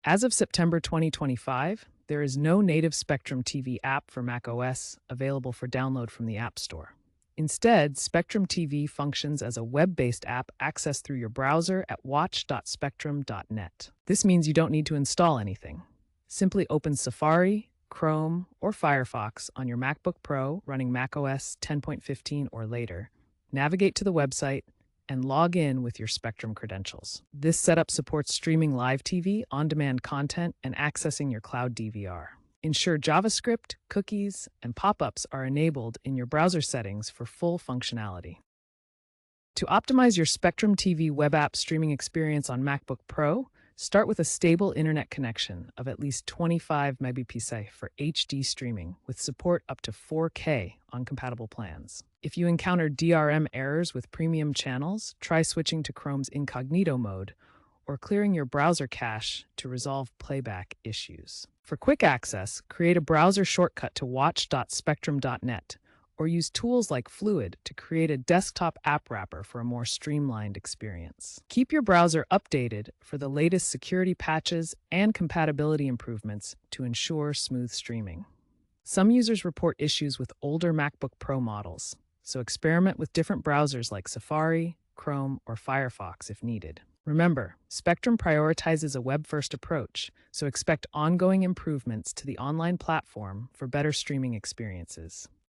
As of September 2025, there is no native Spectrum TV app for macOS available for download from the App Store. Instead, Spectrum TV functions as a web-based app accessed through your browser at watch.spectrum.net. This means you don't need to install anything. Simply open Safari, Chrome, or Firefox on your MacBook Pro running macOS 10.15 or later, navigate to the website, and log in with your Spectrum credentials. This setup supports streaming live TV, on-demand content, and accessing your cloud DVR. Ensure JavaScript, cookies, and pop-ups are enabled in your browser settings for full functionality. To optimize your Spectrum TV web app streaming experience on MacBook Pro, start with a stable internet connection of at least 25 Mbps for HD streaming with support up to 4K on compatible plans. If you encounter DRM errors with premium channels, try switching to Chrome's incognito mode or clearing your browser cache to resolve playback issues. For quick access, create a browser shortcut to watch.spectrum.net or use tools like Fluid to create a desktop app wrapper for a more streamlined experience. Keep your browser updated for the latest security patches and compatibility improvements to ensure smooth streaming. Some users report issues with older MacBook Pro models, so experiment with different browsers like Safari, Chrome, or Firefox if needed. Remember, Spectrum prioritizes a web-first approach, so expect ongoing improvements to the online platform for better streaming experiences.